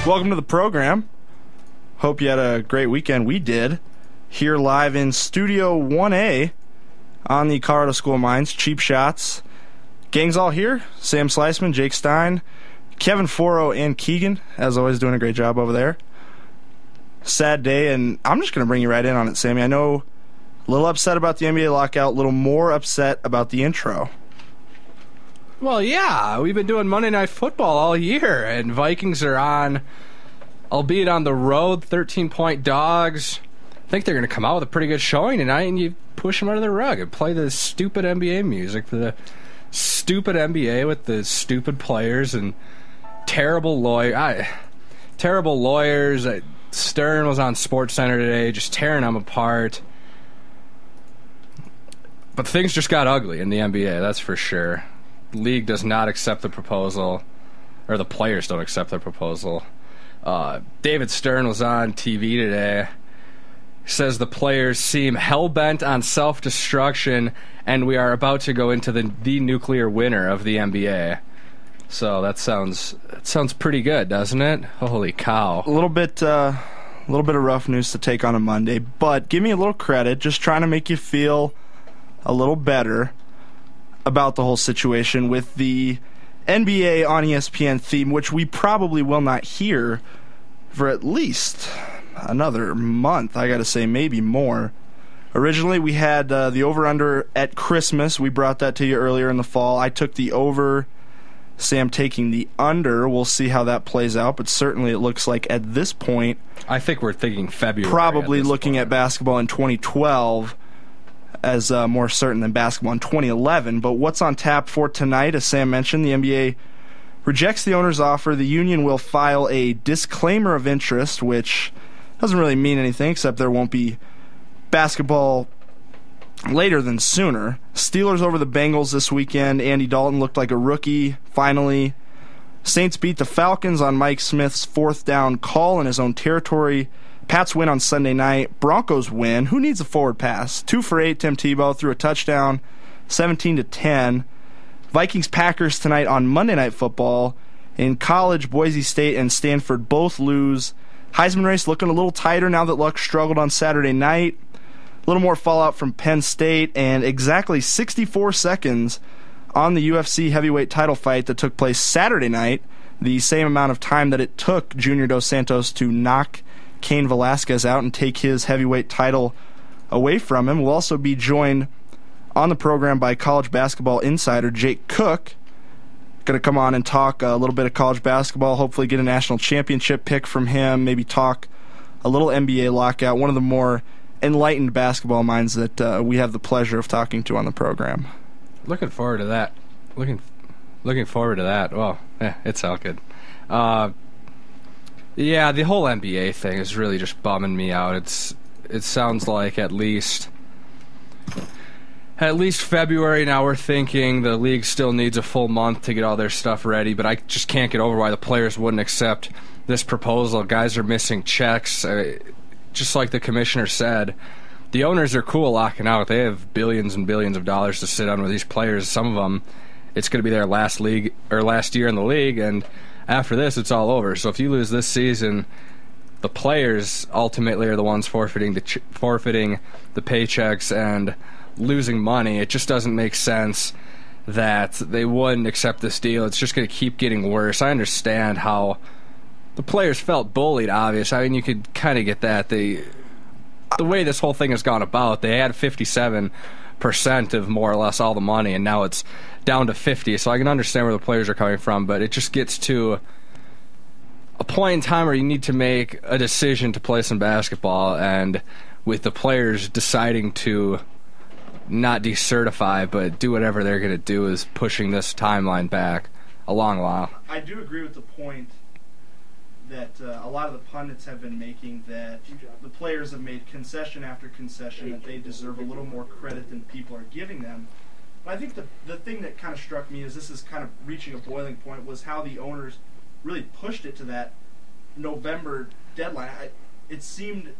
Welcome to the program. Hope you had a great weekend. We did. Here live in Studio 1A on the Colorado School of Mines, Cheap Shots. Gang's all here. Sam Schleisman, Jake Stein, Kevin Foro, and Keegan, as always, doing a great job over there. Sad day, and I'm just going to bring you right in on it, Sammy. I know a little upset about the NBA lockout, a little more upset about the intro. Well, yeah, we've been doing Monday Night Football all year, and Vikings are on, albeit on the road, 13-point dogs. I think they're going to come out with a pretty good showing tonight, and you push them under the rug and play the stupid NBA music for the stupid NBA with the stupid players and terrible lawyers. Stern was on SportsCenter today, just tearing them apart. But things just got ugly in the NBA, that's for sure. The league does not accept the proposal, or the players don't accept the proposal. David Stern was on TV today. He says the players seem hell-bent on self-destruction, and we are about to go into the nuclear winter of the NBA. So that sounds pretty good, doesn't it? Holy cow! A little bit of rough news to take on a Monday, but give me a little credit. Just trying to make you feel a little better about the whole situation with the NBA on ESPN theme, which we probably will not hear for at least another month. I gotta say, maybe more. Originally, we had the over-under at Christmas. We brought that to you earlier in the fall. I took the over, Sam taking the under. We'll see how that plays out, but certainly it looks like at this point, I think we're thinking February. Probably looking at basketball in 2012 as more certain than basketball in 2011. But what's on tap for tonight, as Sam mentioned, the NBA rejects the owner's offer. The union will file a disclaimer of interest, which doesn't really mean anything except there won't be basketball later than sooner. Steelers over the Bengals this weekend. Andy Dalton looked like a rookie, finally. Saints beat the Falcons on Mike Smith's fourth down call in his own territory. Pats win on Sunday night. Broncos win. Who needs a forward pass? 2 for 8. Tim Tebow threw a touchdown, 17-10. Vikings-Packers tonight on Monday Night Football. In college, Boise State and Stanford both lose. Heisman race looking a little tighter now that Luck struggled on Saturday night. A little more fallout from Penn State, and exactly 64 seconds on the UFC heavyweight title fight that took place Saturday night, the same amount of time that it took Junior Dos Santos to knock Cain Velasquez out and take his heavyweight title away from him. We'll also be joined on the program by college basketball insider Jake Koch. Going to come on and talk a little bit of college basketball, hopefully get a national championship pick from him, maybe talk a little NBA lockout, one of the more enlightened basketball minds that we have the pleasure of talking to on the program. Looking forward to that. Looking forward to that. Well, it's all good. Yeah, the whole NBA thing is really just bumming me out. It sounds like at least February now we're thinking the league still needs a full month to get all their stuff ready, but I just can't get over why the players wouldn't accept this proposal. Guys are missing checks. Just like the commissioner said, the owners are cool locking out. They have billions and billions of dollars to sit on with these players. Some of them, it's going to be their last year in the league, and after this, it's all over. So if you lose this season, the players ultimately are the ones forfeiting the paychecks and losing money. It just doesn't make sense that they wouldn't accept this deal. It's just going to keep getting worse. I understand how the players felt bullied, obviously. I mean, you could kind of get that. The way this whole thing has gone about, they had 57% of more or less all the money, and now it's down to 50. So I can understand where the players are coming from, but it just gets to a point in time where you need to make a decision to play some basketball, and with the players deciding to not decertify but do whatever they're going to do is pushing this timeline back a long while. I do agree with the point that a lot of the pundits have been making, that the players have made concession after concession, that they deserve a little more credit than people are giving them. But I think the thing that kind of struck me as this is kind of reaching a boiling point was how the owners really pushed it to that November deadline. It seemed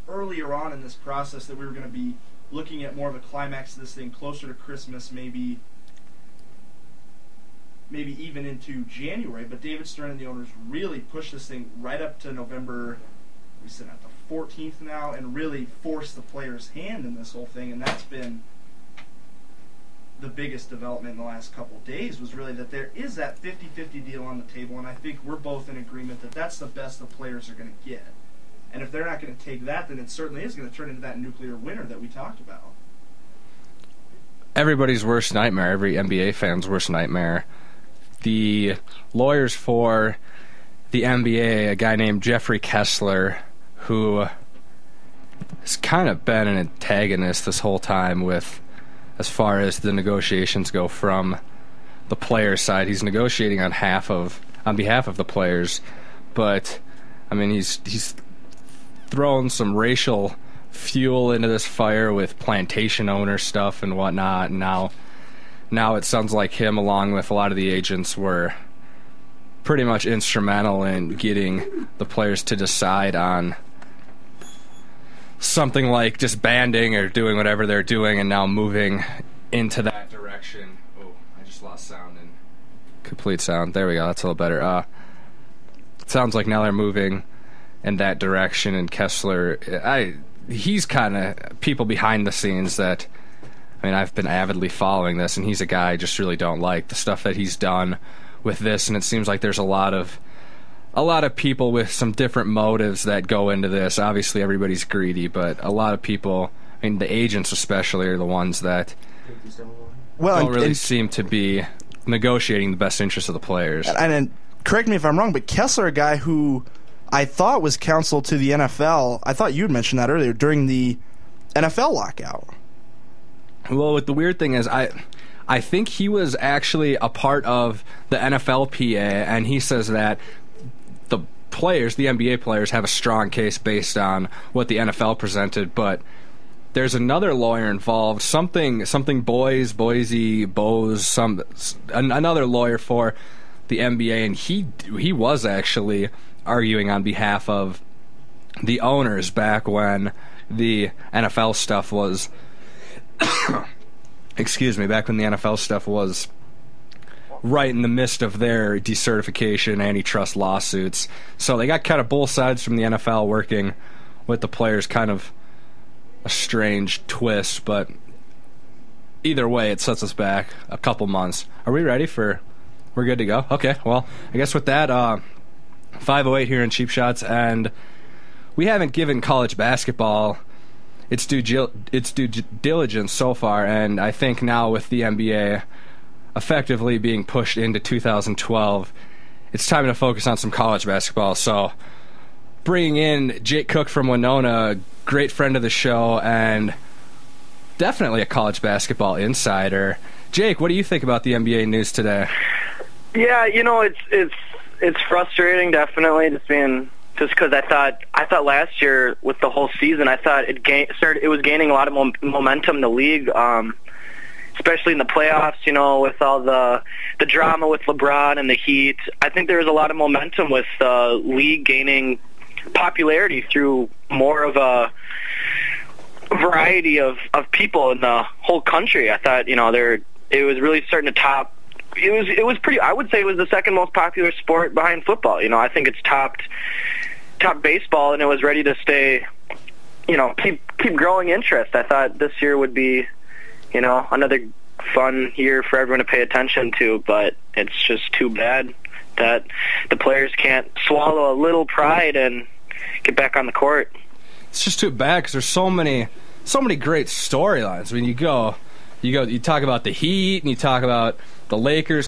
earlier on in this process that we were going to be looking at more of a climax to this thing closer to Christmas, maybe maybe even into January, but David Stern and the owners really pushed this thing right up to November. We sit at the 14th now, and really forced the players' hand in this whole thing, and that's been the biggest development in the last couple of days, was really that there is that 50-50 deal on the table, and I think we're both in agreement that that's the best the players are going to get. And if they're not going to take that, then it certainly is going to turn into that nuclear winter that we talked about. Everybody's worst nightmare, every NBA fan's worst nightmare. The lawyers for the NBA, a guy named Jeffrey Kessler, who has kind of been an antagonist this whole time with, as far as the negotiations go from the players' side. He's negotiating on behalf of the players, but I mean he's thrown some racial fuel into this fire with plantation owner stuff and whatnot, and now it sounds like him, along with a lot of the agents, were pretty much instrumental in getting the players to decide on something like just banding or doing whatever they're doing, and now moving into that direction. Oh, I just lost sound and complete sound. There we go. That's a little better. It sounds like now they're moving in that direction, and Kessler, he's kind of people behind the scenes that, I mean, I've been avidly following this, and he's a guy I just really don't like the stuff that he's done with this, and it seems like there's a lot of people with some different motives that go into this. Obviously, everybody's greedy, but a lot of people, I mean, the agents especially, are the ones that don't really seem to be negotiating the best interest of the players. And correct me if I'm wrong, but Kessler, a guy who I thought was counsel to the NFL, I thought you had mentioned that earlier, during the NFL lockout. Well, the weird thing is, I think he was actually a part of the NFLPA, and he says that the players, the NBA players, have a strong case based on what the NFL presented, but there's another lawyer involved, something Boise, Bose, another lawyer for the NBA, and he was actually arguing on behalf of the owners back when the NFL stuff was back when the NFL stuff was right in the midst of their decertification, antitrust lawsuits. So they got kind of both sides from the NFL working with the players, kind of a strange twist, but either way, it sets us back a couple months. Are we ready for... We're good to go? Okay, well, I guess with that, 5:08 here in Cheap Shots, and we haven't given college basketball its due diligence so far, and I think now with the NBA effectively being pushed into 2012, it's time to focus on some college basketball. So bringing in Jake Koch from Winona, great friend of the show, and definitely a college basketball insider. Jake, what do you think about the NBA news today? Yeah, you know, it's frustrating, definitely, just because I thought last year with the whole season, I thought it was gaining a lot of momentum in the league, especially in the playoffs. You know, with all the drama with LeBron and the Heat, I think there was a lot of momentum with the league gaining popularity through more of a variety of people in the whole country. I thought, you know, it was really starting to top. It was pretty. I would say it was the second most popular sport behind football. You know, I think it's topped baseball, and it was ready to stay. You know, keep growing interest. I thought this year would be, you know, another fun year for everyone to pay attention to. But it's just too bad that the players can't swallow a little pride and get back on the court. It's just too bad because there's so many great storylines. I mean, you talk about the Heat, and you talk about the Lakers